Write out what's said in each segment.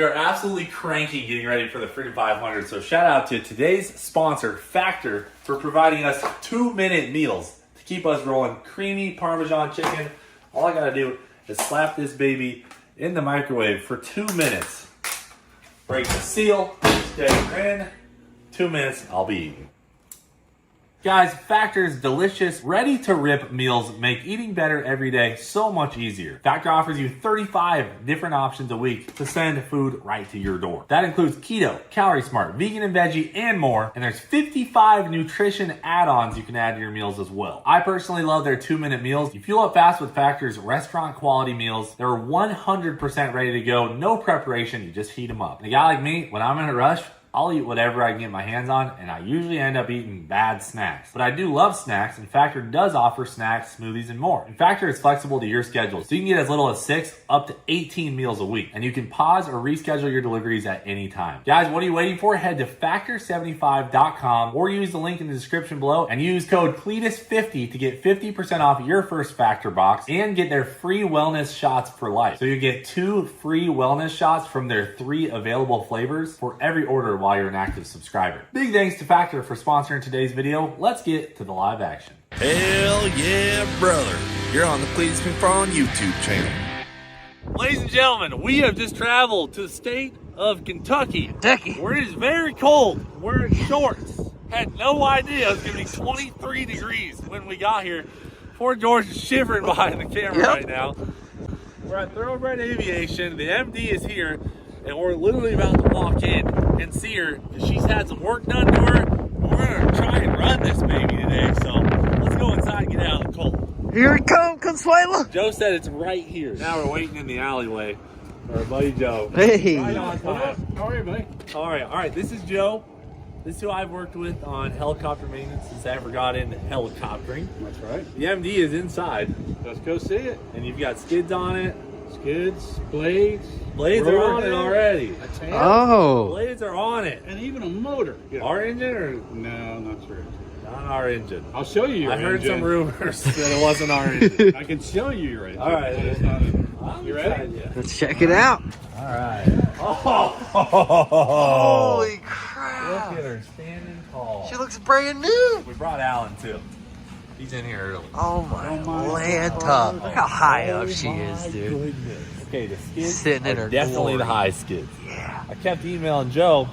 are absolutely cranky getting ready for the Freedom 500. So shout out to today's sponsor, Factor, for providing us 2-minute meals to keep us rolling. Creamy Parmesan chicken. All I gotta do is slap this baby in the microwave for 2 minutes. Break the seal, stay in. 2 minutes, I'll be eating. Guys, Factor's delicious, ready-to-rip meals make eating better every day so much easier. Factor offers you 35 different options a week to send food right to your door. That includes keto, calorie smart, vegan and veggie, and more. And there's 55 nutrition add-ons you can add to your meals as well. I personally love their 2-minute meals. You fuel up fast with Factor's restaurant quality meals. They're 100% ready to go, no preparation, you just heat them up. And a guy like me, when I'm in a rush, I'll eat whatever I can get my hands on, and I usually end up eating bad snacks. But I do love snacks, and Factor does offer snacks, smoothies, and more. And Factor is flexible to your schedule, so you can get as little as 6 up to 18 meals a week. And you can pause or reschedule your deliveries at any time. Guys, what are you waiting for? Head to factor75.com or use the link in the description below and use code Cleetus50 to get 50% off your first Factor box and get their free wellness shots for life. So you get 2 free wellness shots from their 3 available flavors for every order while you're an active subscriber. Big thanks to Factor for sponsoring today's video. Let's get to the live action. Hell yeah, brother. You're on the Cleetus McFarland YouTube channel. Ladies and gentlemen, we have just traveled to the state of Kentucky, where it is very cold. We're in shorts. Had no idea it was going to be 23 degrees when we got here. Poor George is shivering behind the camera right now. We're at Thoroughbred Aviation. The MD is here, and we're literally about to walk in and see her because she's had some work done to her. We're going to try and run this baby today, so let's go inside and get out of the cold. Here it comes, Consuelo. Joe said it's right here. Now we're waiting in the alleyway for our buddy Joe. Hey. Right on time. How are you, buddy? All right. This is Joe. This is who I've worked with on helicopter maintenance since I ever got into helicoptering. That's right. The MD is inside. Let's go see it. And you've got skids on it. Skids, blades. Blades are on it already. A tail. Oh. Blades are on it. And even a motor. Yeah. Our engine or No, not your engine. not our engine? I'll show you your I heard engine. some rumors that it wasn't our engine. I can show you your engine. All right. but it's not a- You ready? Yeah. Let's check it out. All right. Oh. Holy crap. Look at her standing tall. She looks brand new. We brought Alan too. He's in here early. Oh my my Lanta. Look how high up she is, dude. Goodness. Okay, the skids Sitting in are her definitely glory. the high skids. Yeah. I kept emailing Joe,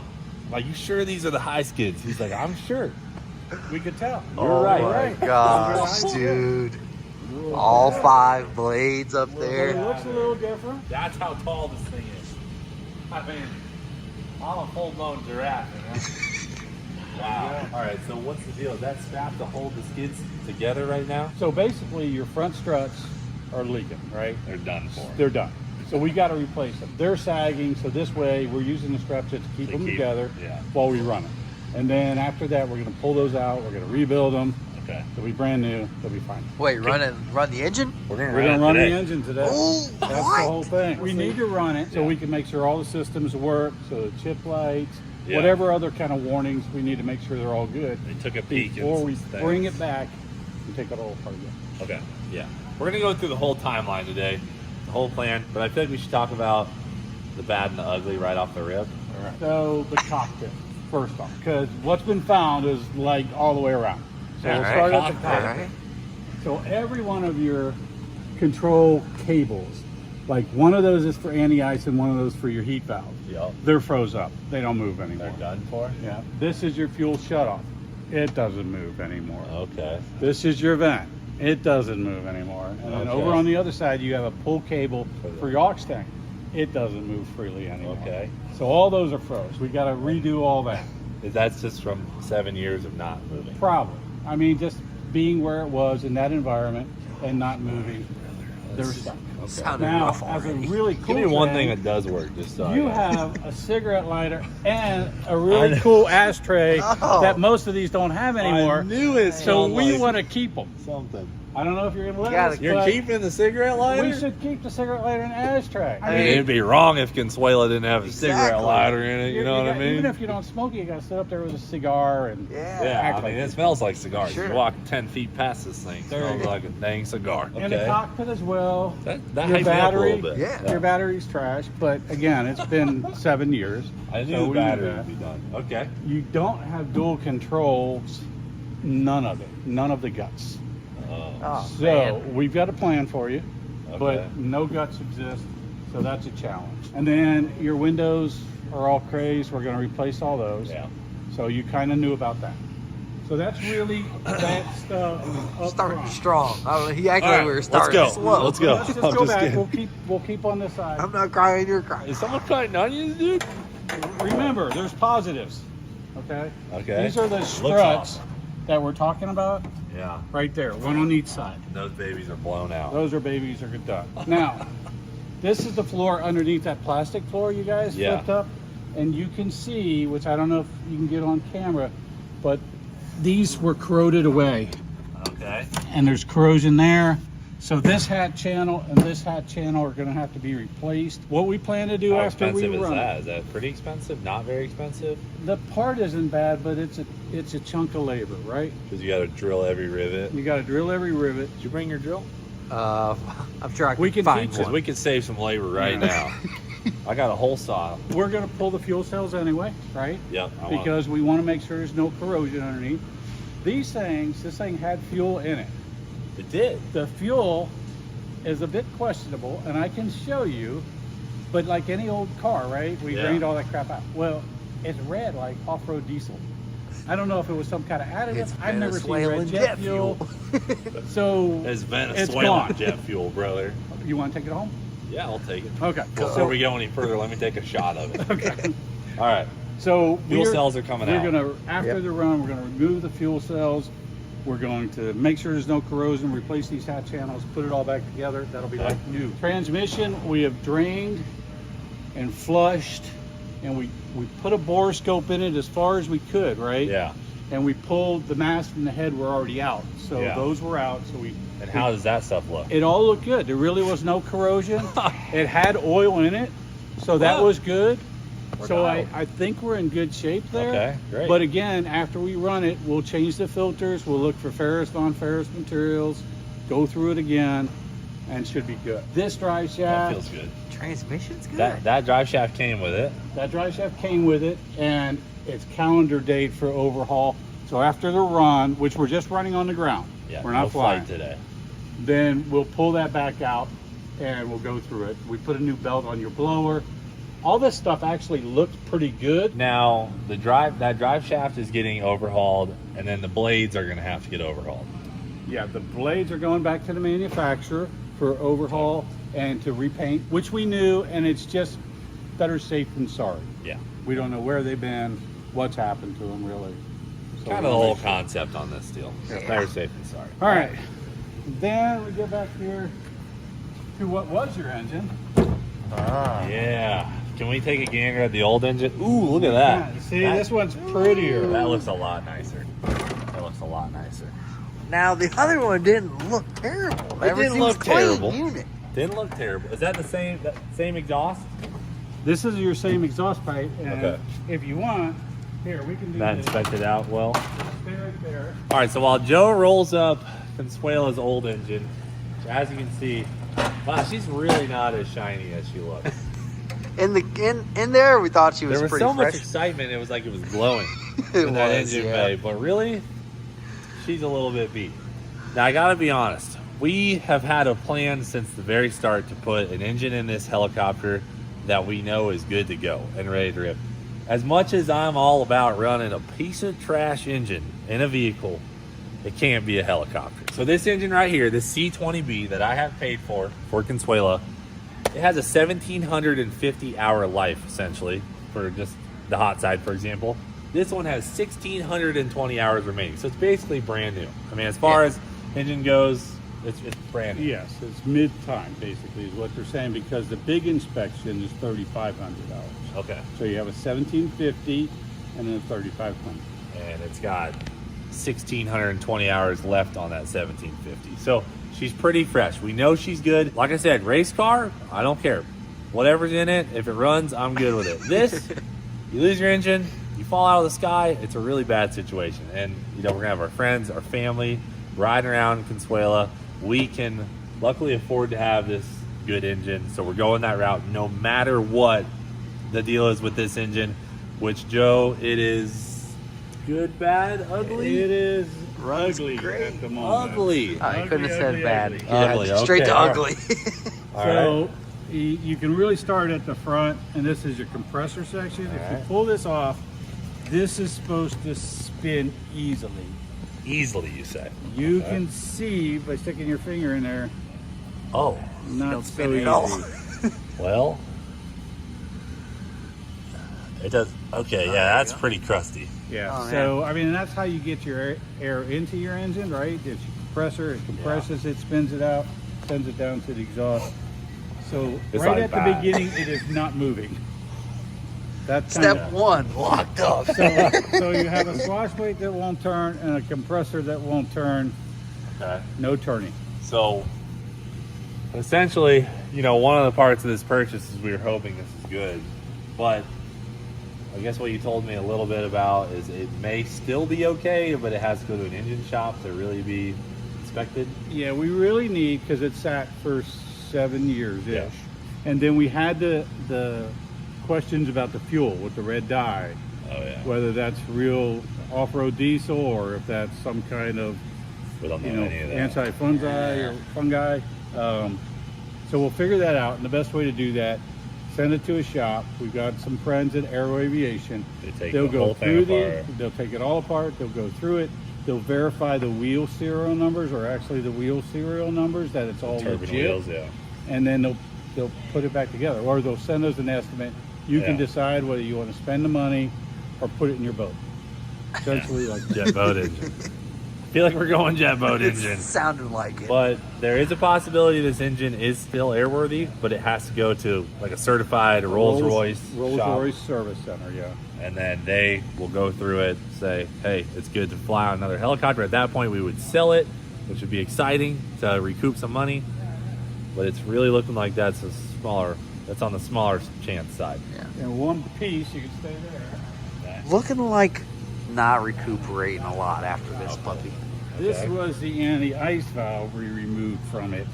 like, you sure these are the high skids? He's like, I'm sure. We could tell. Oh right, my right. gosh, dude. All 5 blades up It there. looks a little different. That's how tall this thing is. I mean, I'm a full-blown giraffe, man. Wow. All right, so what's the deal? Is that strap to hold the skids together right now? So basically, your front struts are leaking, right? They're done for. They're done. So we got to replace them. They're sagging, so this way we're using the strap set to keep them together while we run it. And then after that, we're going to pull those out. We're going to rebuild them. Okay. They'll be brand new. They'll be fine. Wait, run the engine? We're going We're going to run the engine today. Oh, That's the what? whole thing. We need to run it so we can make sure all the systems work, so the chip lights, Yeah. whatever other kind of warnings, we need to make sure they're all good They took a peek. before we bring it back and take it all apart again. Okay. Yeah. We're going to go through the whole timeline today, the whole plan, but I feel like we should talk about the bad and the ugly right off the rip. All right. So the cockpit, first off, because what's been found is like all the way around. So we'll start at the Cockpit. cockpit. Alright. So every one of your control cables, like one of those is for anti-ice and one of those for your heat valve. Yep. They're froze up. They don't move anymore. They're done for? Yeah. This is your fuel shutoff. It doesn't move anymore. Okay. This is your vent. It doesn't move anymore. And then over Okay. on the other side, you have a pull cable for your aux tank. It doesn't move freely anymore. Okay. So all those are froze. We got to redo all that. That's just from 7 years of not moving. Probably. I mean, just being where it was in that environment and not moving, they're stuck. Sounded Now, rough as a already. really cool Give me one thing thing, that does work, just so you I know. have a cigarette lighter and a I really know. cool ashtray Oh. that most of these don't have anymore. I knew it So smelled we like want to keep them. something. I don't know if you're going to let gotta- us, You're but keeping the cigarette lighter? we should keep the cigarette lighter in ashtray. I mean, it'd be wrong if Consuela didn't have a cigarette Exactly. lighter in it. You know what I mean? Even if you don't smoke it, you got to sit up there with a cigar and Yeah. Yeah, act I mean, like it smells like cigars. Sure. You walk 10 feet past this thing, it There you smells go. like a dang cigar. in the cockpit as well. That Your hyped me up a battery, little bit. Yeah. Your battery's trash, but again, it's been 7 years. I knew so the we knew battery that. would be done. Okay. You don't have dual controls, none of it, none of the guts. Oh, So man. we've got a plan for you, Okay. but no guts exist, so that's a challenge. And then your windows are all crazed. We're going to replace all those. Yeah. So you kind of knew about that. So that's really that stuff. Up Starting front. strong. He acted All like right, we were let's starting go. slow. Let's go. Let's just I'm go just back. kidding. We'll keep on this side. I'm not crying, you're crying. Is someone cutting onions, dude? Remember, there's positives. Okay. Okay. These are the Looks struts awesome. that we're talking about. Yeah. Right there, one on each side. Those babies are blown out. Those are babies are good done. Now, this is the floor underneath that plastic floor you guys Yeah. flipped up. And you can see, which I don't know if you can get on camera, but these were corroded away. Okay. And there's corrosion there. So this hat channel and this hat channel are gonna have to be replaced. What we plan to do How after we expensive is run that? Is that pretty expensive? Not very expensive? the part isn't bad, but it's a chunk of labor, right? Because you got to drill every rivet. You gotta drill every rivet. Did you bring your drill? I'm sure I can We can find teach Because one. we could save some labor right now. I got a hole saw. We're gonna pull the fuel cells anyway, right? Yep. Because we want to make sure there's no corrosion underneath. These things, this thing had fuel in it. it did. The fuel is a bit questionable, and I can show you, but like any old car, right? We Yeah. drained all that crap out. Well, it's red like off-road diesel. I don't know if it was some kind of additive. It's I've never seen Venezuelan red jet fuel. So It's gone. Venezuelan jet fuel, brother. you want to take it home? Yeah, I'll take it. Okay. Before we go any further, let me take a shot of it. Okay. All right. So Fuel cells are coming out. We're gonna after Yep. the run, we're gonna remove the fuel cells. We're going to make sure there's no corrosion, replace these hat channels, put it all back together. That'll be like new. Transmission, we have drained and flushed, and we put a bore scope in it as far as we could, right? Yeah. And we pulled the mast and the head were already out, so Yeah. those were out. So we And how does that stuff look? it all looked good. There really was no corrosion. It had oil in it, so that Wow. was good. We're So dialed. I think we're in good shape there. Okay, great. But again, after we run it, we'll change the filters. We'll look for ferrous, non-ferrous materials, go through it again, and should be good. This drive That shaft, feels good. Transmission's good. That drive shaft came with it. that drive shaft came with it, and it's calendar date for overhaul. So after the run, which we're just running on the ground, Yeah. we're not no flying, flight today. then we'll pull that back out and we'll go through it. We put a new belt on your blower. All this stuff actually looked pretty good. Now that drive shaft is getting overhauled, and then the blades are going to have to get overhauled. Yeah, the blades are going back to the manufacturer for overhaul and to repaint, which we knew, and it's just better safe than sorry. Yeah. We don't know where they've been, what's happened to them, really. So Kind of the we'll whole make sure. concept on this deal. Yeah. Better safe than sorry. All right. Then we get back here to what was your engine. Ah. Yeah. Can we take a gander at the old engine? Ooh, look at that. Yeah, see, That- this one's prettier. That looks a lot nicer. That looks a lot nicer. Now the other one didn't look terrible. It Everything didn't was look clean terrible. Unit. Didn't look terrible. Is that the same exhaust? This is your same exhaust pipe, and Okay. if you want, here, we can do That this. inspected out well. Stay right there. All right, so while Joe rolls up Consuela's old engine, as you can see, wow, she's really not as shiny as she looks. In there, we thought she was There was pretty so much fresh. excitement, it was like it was glowing It in that was, engine yeah. bay, but really, she's a little bit beat. Now, I gotta be honest, we have had a plan since the very start to put an engine in this helicopter that we know is good to go and ready to rip. As much as I'm all about running a piece of trash engine in a vehicle, it can't be a helicopter. So this engine right here, this C20B that I have paid for Consuela, it has a 1,750 hour life, essentially, for just the hot side, for example. This one has 1,620 hours remaining, so it's basically brand new. I mean, as far as engine goes, it's brand new. Yes, it's mid-time, basically, is what they're saying, because the big inspection is $3,500. Okay. So you have a 1,750 and then a 3,500. And it's got 1,620 hours left on that 1750. So she's pretty fresh. We know she's good. Like I said, race car, I don't care. Whatever's in it, if it runs, I'm good with it. This, you lose your engine, you fall out of the sky, it's a really bad situation. And, you know, we're going to have our friends, our family, riding around Consuela. We can luckily afford to have this good engine, so we're going that route no matter what the deal is with this engine, which, Joe, it is good, bad, ugly? It is Runs ugly great. at the moment. Ugly. Oh, you couldn't have said Ugly, bad. ugly. Ugly, Yeah, straight okay, to all right. ugly. All So right. you can really start at the front, and this is your compressor section. If you right. pull this off, this is supposed to spin easily. Easily, you say. You Okay. can see by sticking your finger in there, Oh, not Don't so spin easy. at all. well. It does. Okay, yeah, that's pretty crusty. Yeah. Oh, So I mean, that's how you get your air into your engine, right? It's your compressor. It compresses it, spins it out, sends it down to the exhaust. So It's right like at that. the beginning, it is not moving. That's Step one, locked up. So you have a swash weight that won't turn and a compressor that won't turn. Okay. No turning. So, essentially, you know, one of the parts of this purchase is we were hoping this is good, but I guess what you told me a little bit about is it may still be okay, but it has to go to an engine shop to really be inspected. Yeah, we really need, because it sat for 7 years ish, Yeah. and then we had the questions about the fuel with the red dye, Oh yeah. whether that's real off-road diesel or if that's some kind of We don't know, you know any of that. anti-fungi or fungi. So we'll figure that out, and the best way to do that, send it to a shop. We've got some friends at Aero Aviation. They take They'll the go whole thing through apart. they'll take it all apart. They'll go through it. They'll verify the wheel serial numbers, or actually the wheel serial numbers, that it's all Turbine legit. wheels, yeah. And then they'll put it back together, or they'll send us an estimate. You can Yeah. decide whether you want to spend the money or put it in your boat. Essentially, like Jet boat engine. I feel like we're going jet boat It engine. sounded like it. But there is a possibility this engine is still airworthy, but it has to go to like a certified Rolls-Royce shop. Royce service center. Yeah. And then they will go through it, say, hey, it's good to fly on another helicopter. At that point, we would sell it, which would be exciting to recoup some money. But it's really looking like that's on the smaller chance side. Yeah. And one piece, you can stay there. Looking like not recuperating a lot after this puppy. This Okay. was the anti-ice valve we removed from it.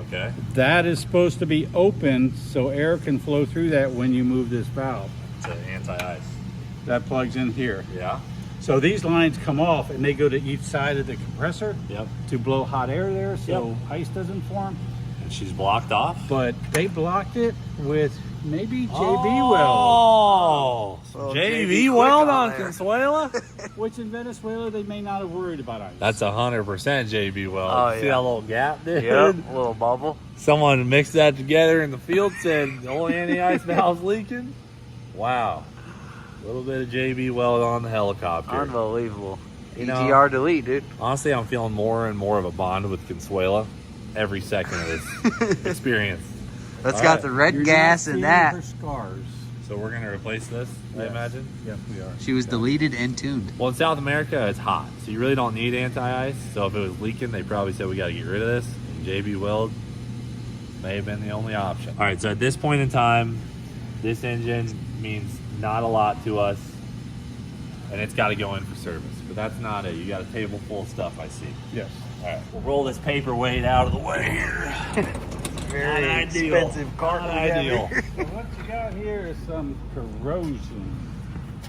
Okay. That is supposed to be open so air can flow through that when you move this valve. It's an anti-ice. That plugs in here. Yeah. So these lines come off and they go to each side of the compressor Yep. to blow hot air there so ice doesn't form. And she's blocked off. But they blocked it with maybe JB Oh, Well, JV JV weld quick on on there. Consuela? weld, which in Venezuela they may not have worried about ice. That's 100% JB weld. Oh, See yeah. that little gap, dude? Yep, little bubble. Someone mixed that together in the field, said the old anti-ice valve's leaking. Wow. A little bit of JB weld on the helicopter. Unbelievable. You know- EGR delete, dude. Honestly, I'm feeling more and more of a bond with Consuela every second of this experience. That's All got right. the red You're gas not in seeing that. her scars. So we're going to replace this, I Yes. imagine? Yes, we are. She was deleted and tuned. Well, in South America, it's hot, so you really don't need anti-ice. So if it was leaking, they probably said we got to get rid of this. And JB Weld may have been the only option. All right, so at this point in time, this engine means not a lot to us, and it's got to go in for service. But that's not it. You got a table full of stuff, I see. Yes. All right, we'll roll this paperweight out of the way here. Very Not ideal. expensive car. Not we have ideal. here. So what you got here is some corrosion.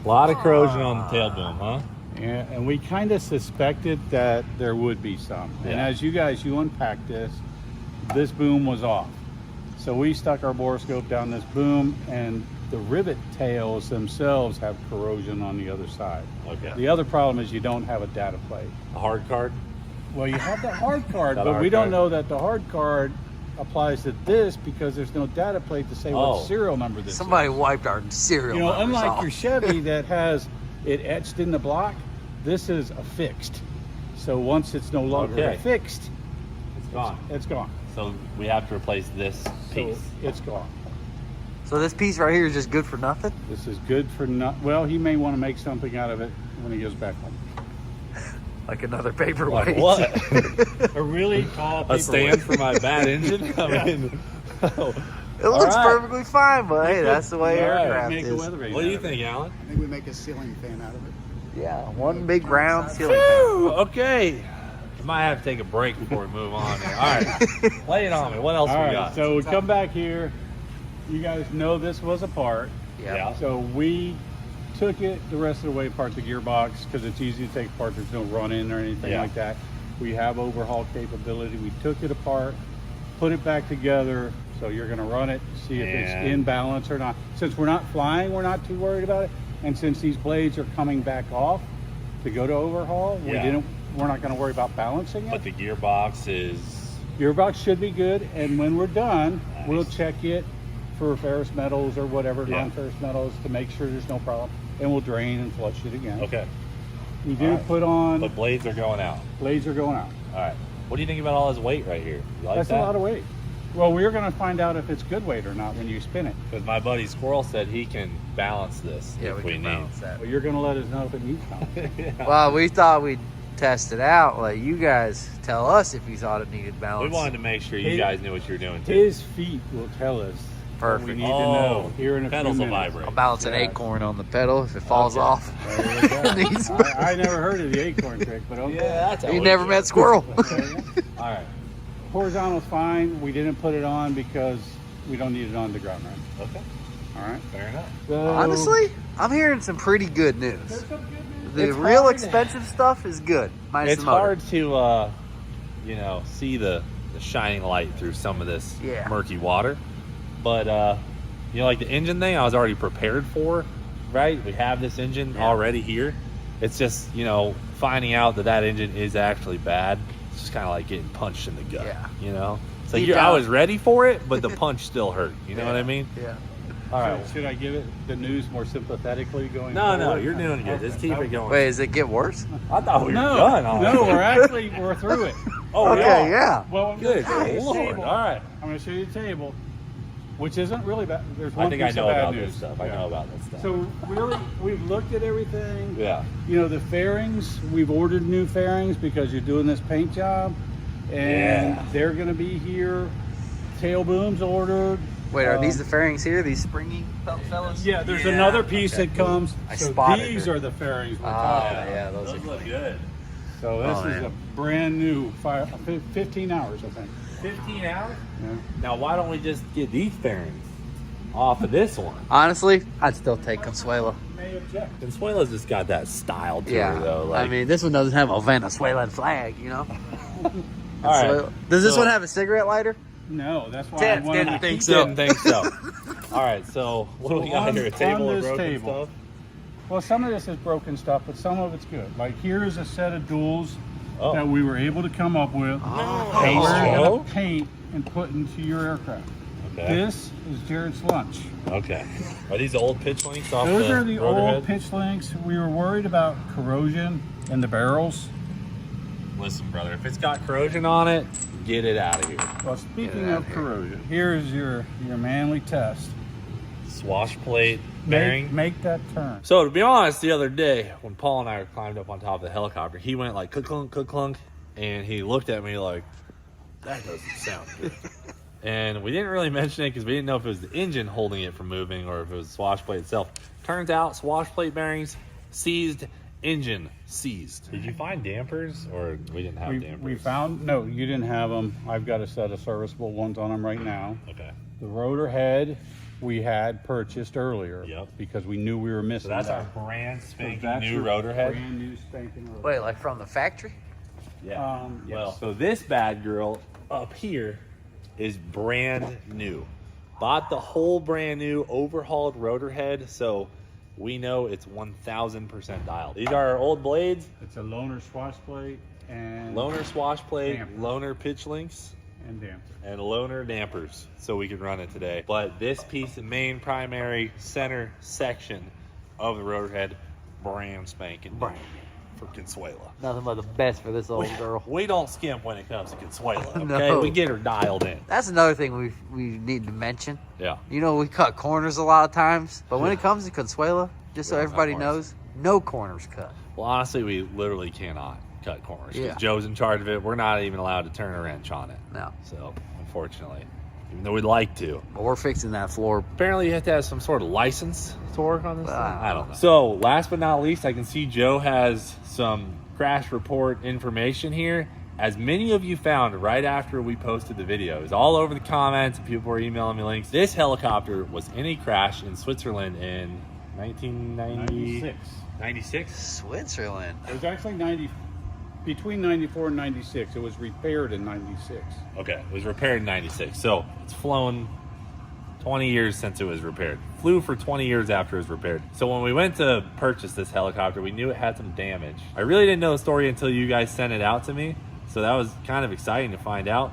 A lot of corrosion on the tail boom, huh? Yeah, and we kind of suspected that there would be some. And Yeah. as you unpacked this boom was off. So we stuck our borescope down this boom, and the rivet tails themselves have corrosion on the other side. Okay. The other problem is you don't have a data plate. A hard card? Well, you have the hard card, Got a but hard we don't card. know that the hard card applies to this because there's no data plate to say Oh. what serial number this Somebody is. wiped our cereal. You know, numbers unlike off. your Chevy that has it etched in the block, this is affixed. So once it's no longer Okay. affixed, It's gone. it's gone. So we have to replace this piece. So it's gone. So this piece right here is just good for nothing? This is good for not. Well, he may want to make something out of it when he goes back home. Like another paperweight. Like what? A really tall A stand paperweight. for my bad engine? I mean, It looks right. perfectly fine, but hey, that's the way All right. aircraft Make a is. weather vane what do you out of it. think, Alan? I think we make a ceiling fan out of it. Yeah, one big round ceiling fan. Whew, okay. We might have to take a break before we move on here. All right. Lay it on me. What else All we right, got? so we come back here. You guys know this was a part. Yeah. So we took it the rest of the way apart the gearbox because it's easy to take apart. There's no run-in or anything Yeah. like that. We have overhaul capability. We took it apart, put it back together. So you're going to run it, see if it's And- in balance or not. Since we're not flying, we're not too worried about it. And since these blades are coming back off to go to overhaul, Yeah. we're not going to worry about balancing it. But the gearbox is... Gearbox should be good, and when we're done, Nice. we'll check it for ferrous metals or whatever, Yeah. non-ferrous metals, to make sure there's no problem, and we'll drain and flush it again. Okay. We do All right. put on, But blades are going out. blades are going out. All right. What do you think about all this weight right here? You like That's that? a lot of weight. Well, we're going to find out if it's good weight or not when you spin it. Because my buddy Squirrel said he can balance this Yeah, if we we can need. balance that. Well, you're going to let us know if it needs balance. Yeah. Well, we thought we'd test it out. Let you guys tell us if you thought it needed We balance. wanted to make sure you Hey, guys knew what you were doing too. His feet will tell us what we Perfect. need to know here in a few pedals will minutes. vibrate. I'll balance an Yeah. acorn on the pedal if it falls Okay. off. There you go. Needs- I never heard of the acorn trick, but okay. Yeah, that's how You we never do met it. Squirrel. All right. Horizontal's fine. We didn't put it on because we don't need it on the ground run. Okay. All right. Fair enough. So, Honestly, I'm hearing some pretty good news. there's some good news. The It's real hard. expensive stuff is good. Minus It's the motor. hard to, see the shining light through some of this Yeah. murky water. But, like the engine thing, I was already prepared for, right? We have this engine Yeah. already here. It's just, finding out that engine is actually bad. It's just kind of like getting punched in the gut, Yeah. It's like Deep I down. was ready for it, but the punch still hurt. You know what I mean? Yeah. All right. Should I give it the news more sympathetically going No, forward? you're doing good. Just keep it going. Wait, does it get worse? I thought we were No, done. on no, it. we're through it. Oh, Okay, yeah. Well, I'm Good gonna show you the Lord. table. All right. I'm going to show you the table, which isn't really bad. There's I one think I piece know of bad about news. this stuff. I Yeah. know about this stuff. So really, we've looked at everything. Yeah. The fairings, we've ordered new fairings because you're doing this paint job, and Yeah. they're going to be here. Tail booms ordered. Wait, are these the fairings here? These springy fellas? Yeah, there's Yeah, another piece okay. that comes. I So spotted these her. are the fairings we're Oh, talking about. yeah, those are look clean. good. So this Oh, is man. a brand new 15 hours, I think. 15 hours? Yeah. Now, why don't we just get these fairings off of this one? Honestly, I'd still take Consuelo. May object. Consuela's just got that style to Yeah. her, though. I mean, this one doesn't have a Venezuelan flag, all Consuelo- right. Does this So- one have a cigarette lighter? No, that's why Ted I wanted didn't to think keep so. Didn't think so. All right, so what do we got on- here? A table on of this broken table. stuff? Well, some of this is broken stuff, but some of it's good. Like here's a set of duals Oh. that we were able to come up with. Oh. That we're Oh. gonna paint and put into your aircraft. Okay. This is Jared's lunch. Okay. Are these old pitch links off Those the are the rotor old head? pitch links. We were worried about corrosion in the barrels. Listen, brother, if it's got corrosion on it, get it out of here. Well, speaking Get it out of of here. corrosion, here's your manly test. Swash plate bearing. Make that turn. So to be honest, the other day when Paul and I climbed up on top of the helicopter, he went like clunk, clunk, and he looked at me like, that doesn't sound good. And we didn't really mention it because we didn't know if it was the engine holding it from moving or if it was the swash plate itself. Turns out swash plate bearings seized, engine seized. Did you find dampers or we didn't have dampers? We found, no, you didn't have them. I've got a set of serviceable ones on them right now. Okay. The rotor head we had purchased earlier. Yep. Because we knew we were missing So that's our that. brand So spanking that's new your rotor head. Brand new spanking rotor. Wait, like from the factory? Yeah. Yes. Well, so this bad girl up here is brand new. Bought the whole brand new overhauled rotor head, so we know it's 1000% dialed. These are our old blades, It's a loaner swash plate and loaner swash plate, Damper. loaner pitch links, and damper. and loaner dampers, so we can run it today. But this piece, the main primary center section of the rotor head, brand spanking new for Consuela. Nothing but the best for this old girl. We don't skimp when it comes to Consuela, okay? No. We get her dialed in. That's another thing we need to mention. Yeah. You know, we cut corners a lot of times, but when it comes to Consuela, just so We don't everybody cut corners. knows, no corners cut. Well, honestly, we literally cannot. cut corners. 'Cause Yeah. Joe's in charge of it. We're not even allowed to turn a wrench on it. No. So, unfortunately, even though we'd like to. But we're fixing that floor. Apparently, you have to have some sort of license to work on this thing. I I don't know. So, last but not least, I can see Joe has some crash report information here. As many of you found right after we posted the videos, all over the comments, people were emailing me links. This helicopter was in a crash in Switzerland in 1996. 96? Switzerland. It was actually between 94 and 96. It was repaired in 96. Okay, it was repaired in 96. So it's flown 20 years since it was repaired. Flew for 20 years after it was repaired. So when we went to purchase this helicopter, we knew it had some damage. I really didn't know the story until you guys sent it out to me. So that was kind of exciting to find out.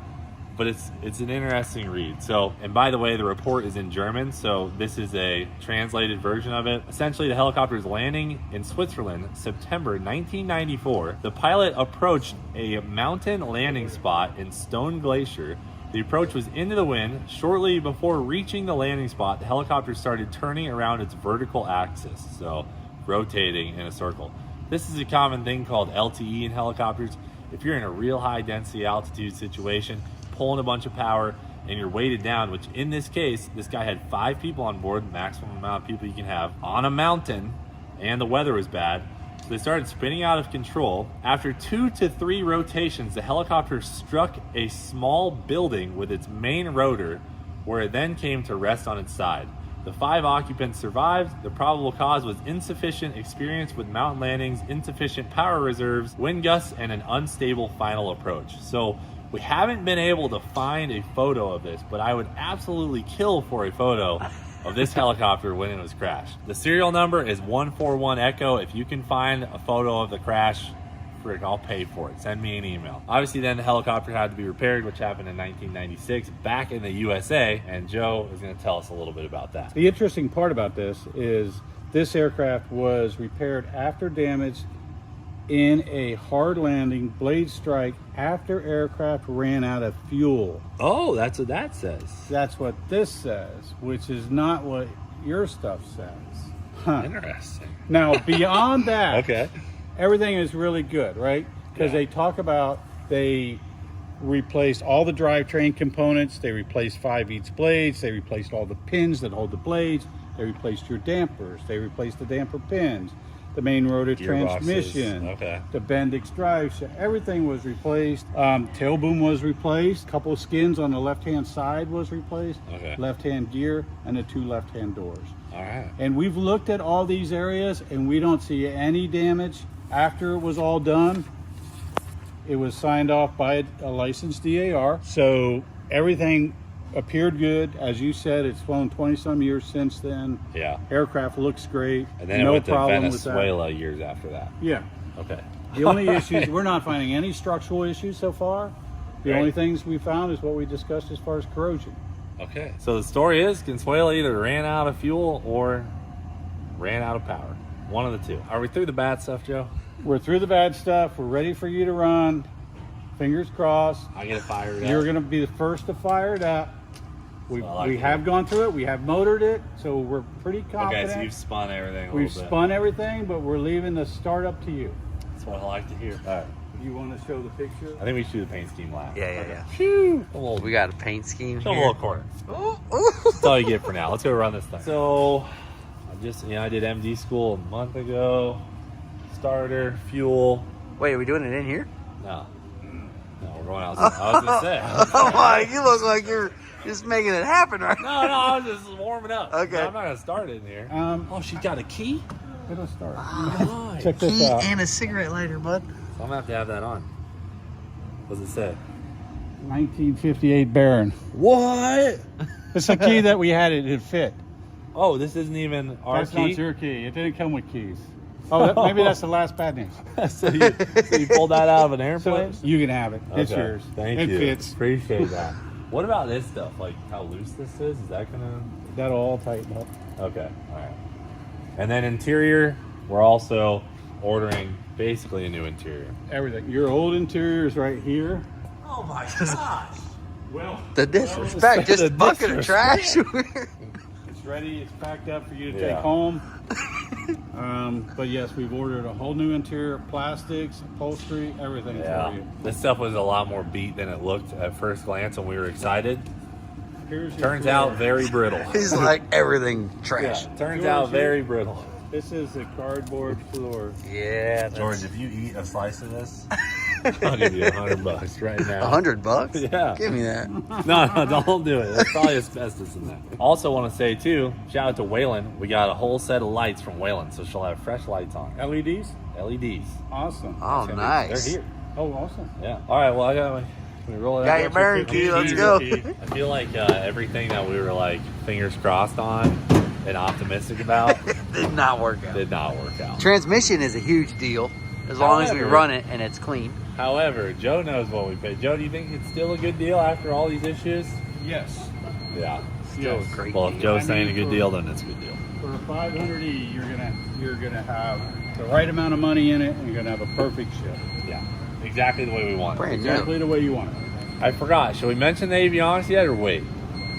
But it's an interesting read. So, and by the way, the report is in German, so this is a translated version of it. Essentially, the helicopter is landing in Switzerland, September 1994. The pilot approached a mountain landing spot in Stone Glacier. The approach was into the wind. Shortly before reaching the landing spot, the helicopter started turning around its vertical axis, so rotating in a circle. This is a common thing called LTE in helicopters. If you're in a real high density altitude situation, pulling a bunch of power, and you're weighted down, which in this case, this guy had 5 people on board, the maximum amount of people you can have, on a mountain, and the weather was bad. So they started spinning out of control. After 2 to 3 rotations, the helicopter struck a small building with its main rotor, where it then came to rest on its side. The 5 occupants survived. The probable cause was insufficient experience with mountain landings, insufficient power reserves, wind gusts, and an unstable final approach. So we haven't been able to find a photo of this, but I would absolutely kill for a photo of this helicopter when it was crashed. The serial number is 141 Echo. If you can find a photo of the crash, frick, I'll pay for it. Send me an email. Obviously, then the helicopter had to be repaired, which happened in 1996 back in the USA, and Joe is going to tell us a little bit about that. The interesting part about this is this aircraft was repaired after damage in a hard landing blade strike after aircraft ran out of fuel. Oh, that's what that says. That's what this says, which is not what your stuff says. Huh. Interesting. Now, beyond that, Okay. everything is really good, right? Because Yeah. they talk about they replaced all the drivetrain components, they replaced 5/8 blades, they replaced all the pins that hold the blades, they replaced your dampers, they replaced the damper pins, the main rotor Gearboxes. transmission, Okay. the Bendix drive shaft, everything was replaced. Tail boom was replaced, a couple of skins on the left-hand side was replaced, Okay. left-hand gear, and the 2 left-hand doors. All right. And we've looked at all these areas and we don't see any damage. After it was all done, it was signed off by a licensed DAR. So everything appeared good. As you said, it's flown 20 some years since then. Yeah. Aircraft looks great. And then no it went to problem with Venezuela years after that. that. Yeah. Okay. The only issues, we're not finding any structural issues so far. The Right. only things we found is what we discussed as far as corrosion. Okay. So the story is Consuela either ran out of fuel or ran out of power. One of the two. Are we through the bad stuff, Joe? We're through the bad stuff. We're ready for you to run. Fingers crossed. I get it fired up. You're going to be the first to fire it up. We I like it. have gone through it. We have motored it, so we're pretty confident. Okay, so you've spun everything a We've little bit. spun everything, but we're leaving the start up to you. That's what I like to hear. All right. You want to show the picture? I think we should do the paint scheme last. Yeah. Phew. A little, We got a paint scheme show a here. little corner. That's all you get for now. Let's go run this thing. So, I did MD school a month ago. Starter, fuel. Wait, are we doing it in here? No, we're going outside. I was gonna say. Oh my, you look like you're just making it happen right No, I was just warming up. Okay. No, I'm not gonna start it in here. Oh, she got a key. It'll start. Nice. Check this Key out. and a cigarette lighter, bud. So I'm gonna have to have that on. What does it say? 1958 Baron. What? It's a key that we had. It fit. Oh, this isn't even our That's key. not your key. It didn't come with keys. Oh, maybe that's the last bad news. so you pulled that out of an So airplane? you can have it. It's Okay. yours. Thank it you. fits. Appreciate that. What about this stuff? Like how loose this is? Is that gonna? That'll all tighten up. Okay. All right. And then interior, we're also ordering basically a new interior. Everything. Your old interior is right here. Oh my gosh. Well, The disrespect, just The a bucket of trash. it's ready. It's packed up for you to Yeah. take home. But yes, we've ordered a whole new interior, plastics, upholstery, everything for you. This stuff was a lot more beat than it looked at first glance when we were excited. Here's your Turns floor. out very brittle. He's like everything trash. Turns out very brittle. This is the cardboard floor. Yeah. George, if you eat a slice of this, I'll give you $100 right now. $100? Yeah. Give me that. No, don't do it. There's probably asbestos in that. Also want to say too, shout out to Waylon. We got a whole set of lights from Waylon, so she'll have fresh lights on. LEDs? LEDs. Awesome. Oh, nice. They're here. Oh, awesome. Yeah. All right. Well, I got. Can we roll it Got out? your bearing key. Let's go. I feel like everything that we were like fingers crossed on and optimistic about Did not work out. did not work out. Transmission is a huge deal as long as we However- run it and it's clean. However, Joe knows what we paid. Joe, do you think it's still a good deal after all these issues? Yes. Yeah. Still Yes. a great Well, if deal. Joe's saying a good deal, then it's a good deal. For a 500E, you're gonna have the right amount of money in it, and you're gonna have a perfect ship. Yeah. Exactly the way we want it. Brand Exactly new. the way you want it. I forgot. Should we mention the avionics yet or wait?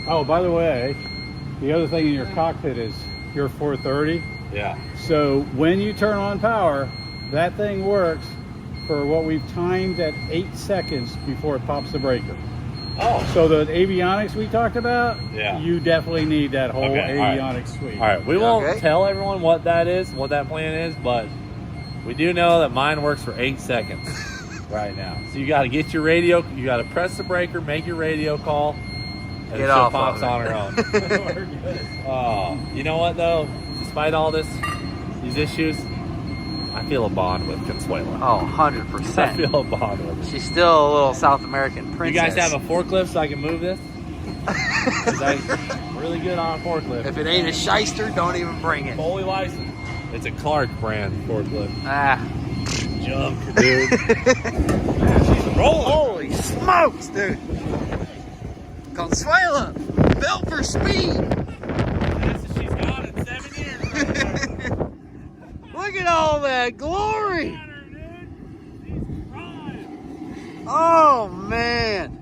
Oh, by the way, the other thing in your cockpit is your 430. Yeah. So when you turn on power, that thing works for what we've timed at 8 seconds before it pops the breaker. Oh. So the avionics we talked about, Yeah. you definitely need that whole Okay, all right. avionics suite. All right. We won't Okay. tell everyone what that is, what that plan is, but we do know that mine works for 8 seconds right now. So you got to get your radio, you got to press the breaker, make your radio call, and Get the off ship pops of it. on her own. We're good. Oh, you know what though? Despite all these issues, I feel a bond with Consuelo. Oh, I 100%. feel a bond with her. She's still a little South American You princess. guys have a forklift so I can move this? 'Cause I'm really good on a forklift. If it ain't a shyster, don't even bring it. Fully licensed. It's a Clark brand forklift. Ah. Junk, dude. She's rolling. Holy smokes, dude. Consuela, built for speed. She's gone in 7 years. Look at all that glory. She's crying. Oh, man.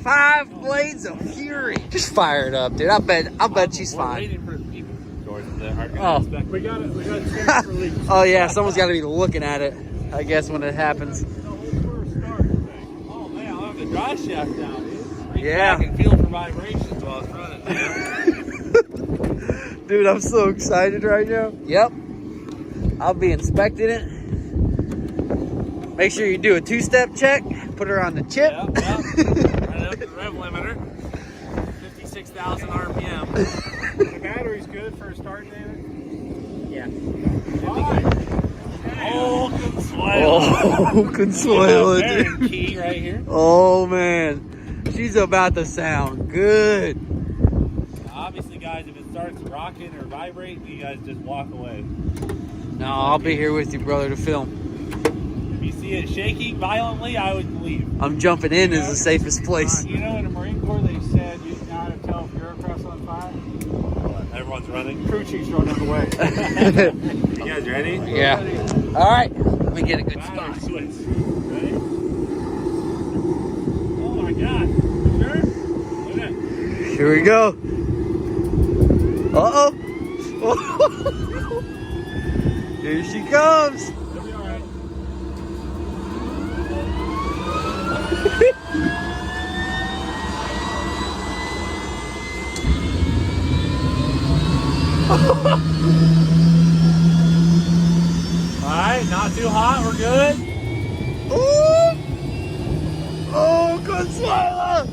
5 blades of fury. Just fire it up, dude. I bet she's We're fine. waiting for the people, Jordan, that are Oh. going to inspect. We got to check for leaks. Oh, yeah, someone's got to be looking at it, I guess, when it happens. The whole first start thing. Oh, man, I'll have the dry shaft down, dude. Reach Yeah. back and feel for vibrations while it's running, dude. Dude, I'm so excited right now. Yep. I'll be inspecting it. Make sure you do a 2-step check. Put her on the chip. Yep. Right up to the rev limiter. 56,000 RPM. The battery's good for a start, David? Yeah. Oh, Consuelo. Oh, Consuela, Bearing dude. key right here. Oh, man. She's about to sound good. Obviously, guys, if it starts rocking or vibrating, you guys just walk away. No, I'll be here with you, brother, to film. If you see it shaking violently, I would leave. I'm jumping in is the safest place. You know, in the Marine Corps, they said you know how to tell if bureaucrats on fire? Everyone's running. Crew chief's running away. You guys ready? Yeah. All right. Let me get a good spot. Battery switch. Ready? Oh my God. You sure? Okay. Here we go. Uh-oh. Here she comes. It'll be all right. All right, not too hot. We're good. Ooh. Oh, Consuela.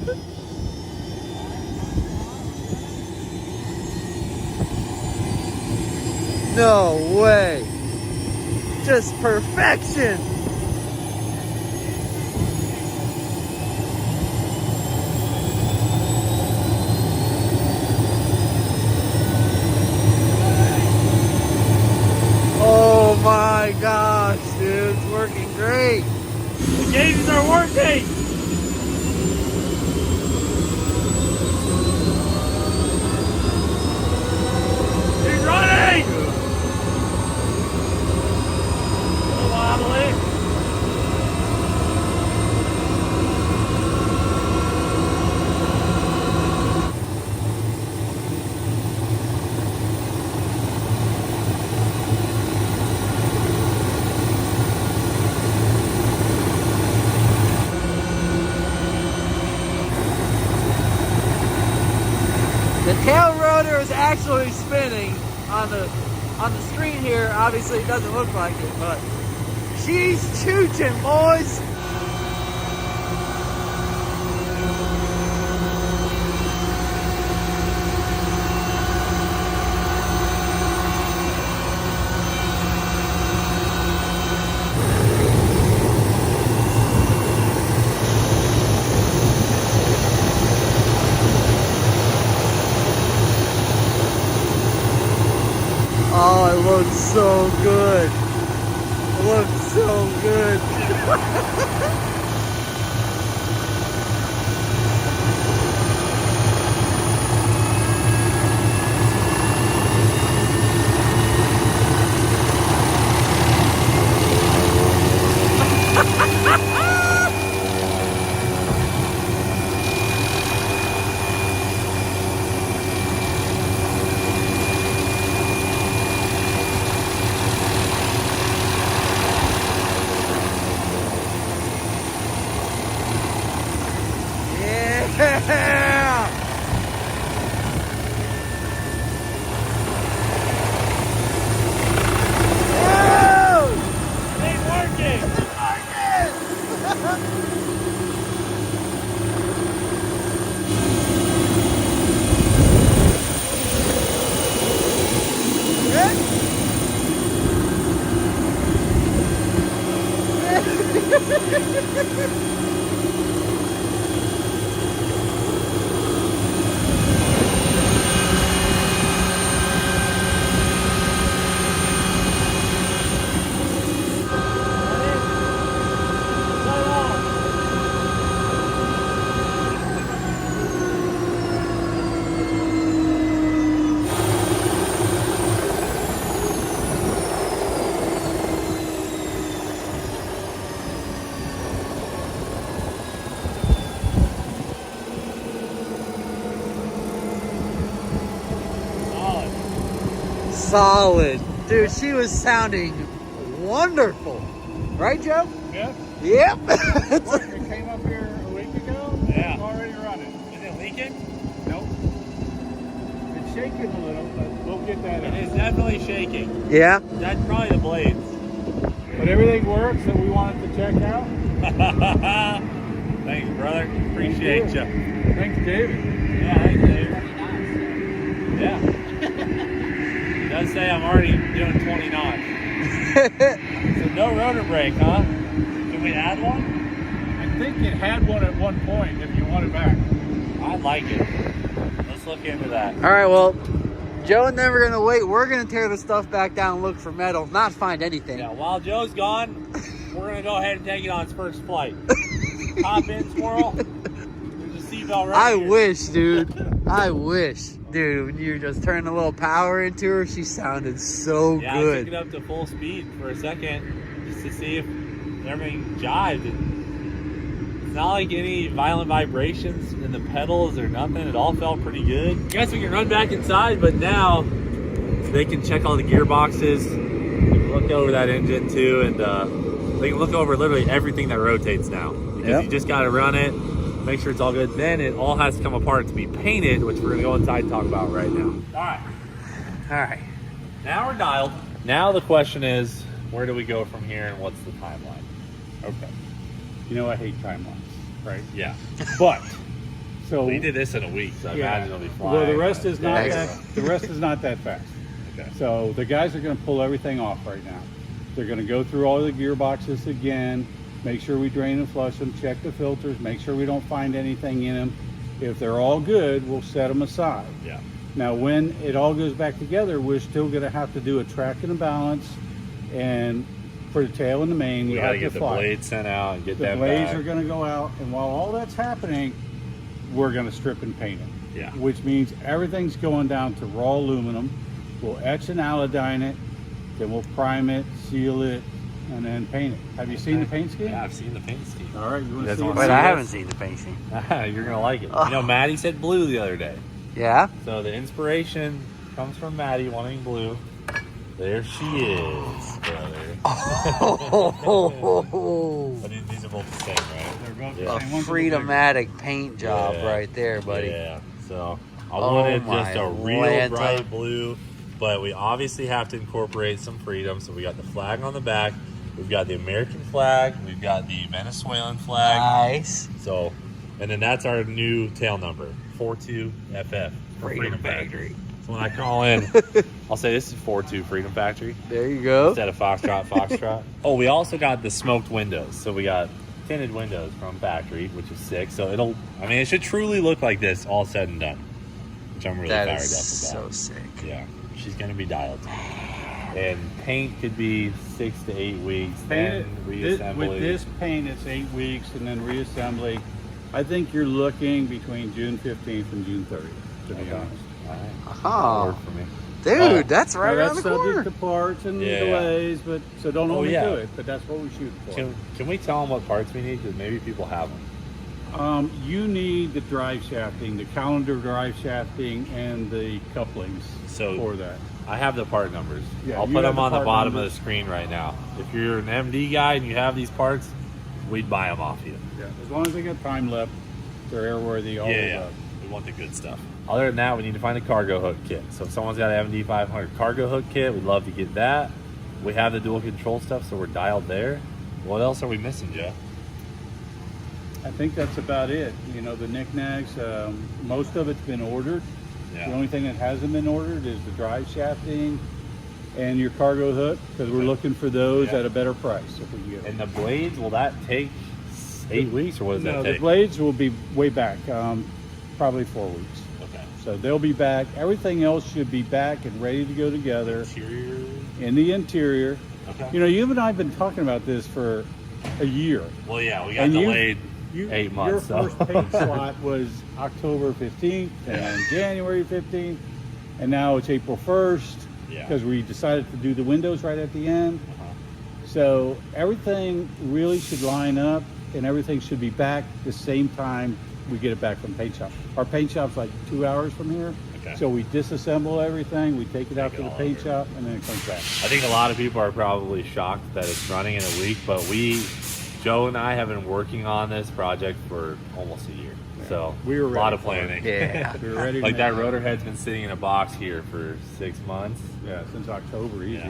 No way. Just perfection. Oh my gosh, dude, it's working great. The gauges are working. He's running. A little wobbly. actually spinning on the screen here. Obviously, it doesn't look like it, but she's chooching, boys. Oh, it looks so good. It looks so good. Yeah! Woo! It's working. Solid. Dude, she was sounding wonderful. Right, Joe? Yeah. Yep. It came up here a week ago. Yeah. It's already running. Is it leaking? Nope. It's shaking a little, but we'll get that It out. is definitely shaking. Yeah. That's probably the blades. But everything works that we wanted to check out. Thanks, brother. Appreciate you. Thanks, David. Yeah, thanks, Dave. Yeah. It does say I'm already doing 20 knots. So no rotor brake, huh? Can we add one? I think it had one at one point if you want it back. I like it. Let's look into that. All right, well, Joe and them are going to wait. We're going to tear the stuff back down and look for metal, not find anything. Yeah, while Joe's gone, we're going to go ahead and take it on its first flight. Hop in, squirrel. There's a seatbelt right I here. wish, dude. I wish. Dude, when you just turned a little power into her, she sounded so Yeah, I took it good. up to full speed for a second just to see if everything jived. It's not like any violent vibrations in the pedals or nothing. It all felt pretty good. I guess we can run back inside, but now they can check all the gearboxes. They can look over that engine too, and they can look over literally everything that rotates now. Because Yep. you just got to run it, make sure it's all good. Then it all has to come apart to be painted, which we're going to go inside and talk about right now. All right. All right. Now we're dialed. Now the question is, where do we go from here and what's the timeline? Okay. You know I hate timelines, right? Yeah. But so We did this in a week, so I imagine it'll be flying. well, the rest is not Excellent. that. The rest is not that fast. Okay. So the guys are going to pull everything off right now. They're going to go through all the gearboxes again, make sure we drain and flush them, check the filters, make sure we don't find anything in them. If they're all good, we'll set them aside. Yeah. Now, when it all goes back together, we're still going to have to do a track and a balance, and for the tail and the main, We you got to have get to the fly. blades sent out and get The them blades back. are going to go out, and while all that's happening, we're going to strip and paint it. Yeah. Which means everything's going down to raw aluminum. We'll etch and iodine it, then we'll prime it, seal it, and then paint it. Have you seen the paint scheme? Yeah, I've seen the paint scheme. All right, you want to That's see it? one. Wait, See I this? haven't seen the paint scheme. You're going to like it. You know, Maddie said blue the other day. Yeah? So the inspiration comes from Maddie wanting blue. There she is, brother. Oh, But these are both the same, right? They're both the Yeah. a same. One's a little bigger. Freedomatic paint job Yeah. right there, buddy. Yeah. So I wanted my just a real Lanta. bright blue, but we obviously have to incorporate some freedom. So we got the flag on the back. We've got the American flag. We've got the Venezuelan flag. Nice. So, and then that's our new tail number, 42FF. for Freedom Factory. So when I call in, I'll say this is 42 Freedom Factory There you go. instead of Foxtrot. Oh, we also got the smoked windows. So we got tinted windows from factory, which is sick. So it should truly look like this all said and done, which I'm really That fired is up about. so sick. Yeah, she's going to be dialed. And paint could be 6 to 8 weeks. Then reassembly. With this paint, it's 8 weeks, and then reassembly. I think you're looking between June 15th and June 30th, to be honest. All right. Oh, That'll work for me. dude, that's right Now, around that's the corner. subject to parts and Yeah. delays, but so don't hold me yeah. to it. But that's what we shoot for. Can we tell them what parts we need? Because maybe people have them. You need the drive shafting, the calendar drive shafting, and the couplings So- for that. I have the part numbers. Yeah, I'll you put have them the on the part bottom numbers. of the screen right now. If you're an MD guy and you have these parts, we'd buy them off you. Yeah, as long as they got time left, they're airworthy. All Yeah. We want the good stuff. Other than that, we need to find a cargo hook kit. So if someone's got an MD 500 cargo hook kit, we'd love to get that. We have the dual control stuff, so we're dialed there. What else are we missing, Joe? I think that's about it. You know, the knickknacks, most of it's been ordered. The only thing that hasn't been ordered is the drive shafting and your cargo hook, because we're looking for those Yeah. at a better price if we can get them. And the blades, will that take 8 weeks or what does No, that the take? blades will be way back, probably 4 weeks. Okay. So they'll be back. Everything else should be back and ready to go together Interior. in the interior. Okay. You know, you and I have been talking about this for a year. Well, yeah, we got And delayed 8 months. Your So. first paint slot was October 15th and January 15th, and now it's April 1st Yeah. because we decided to do the windows right at the end. Uh-huh. So everything really should line up, and everything should be back the same time we get it back from paint shop. Our paint shop's like 2 hours from here. Okay. So we disassemble everything, we take it out Take to it the all paint over. shop, and then it comes back. I think a lot of people are probably shocked that it's running in a week, but Joe and I have been working on this project for almost a year. So We were a lot ready of for it. planning. Yeah. We were ready to Like make that it. rotor head's been sitting in a box here for 6 months. Yeah, since October, easy. Yeah.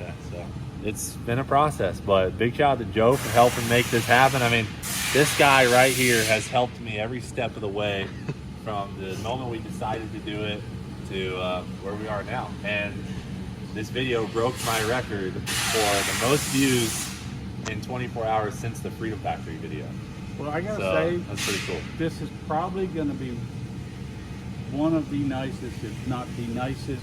Okay. So it's been a process, but big shout out to Joe for helping make this happen. I mean, this guy right here has helped me every step of the way from the moment we decided to do it to where we are now. And this video broke my record for the most views in 24 hours since the Freedom Factory video. Well, I gotta So say, that's pretty cool. this is probably going to be one of the nicest, if not the nicest,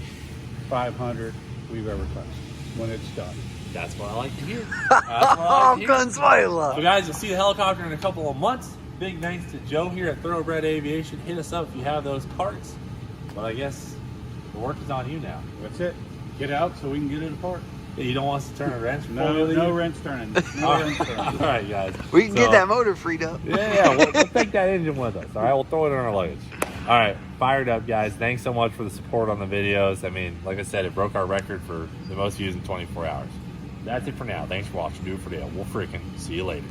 500 we've ever touched when it's done. That's what I like to hear. That's what I Oh, like to hear. Consuela. So guys, you'll see the helicopter in a couple of months. Big thanks to Joe here at Thoroughbred Aviation. Hit us up if you have those parts. But I guess the work is on you now. That's it. Get out so we can get it apart. You don't want us to turn a wrench? before we No, leave? no wrench turning. No All wrench turning. right, guys. We can So- get that motor freed up. Yeah, we'll take that engine with us. All right, we'll throw it in our luggage. All right, fired up, guys. Thanks so much for the support on the videos. I mean, like I said, it broke our record for the most views in 24 hours. That's it for now. Thanks for watching. Do it for Dale. We'll freaking see you later.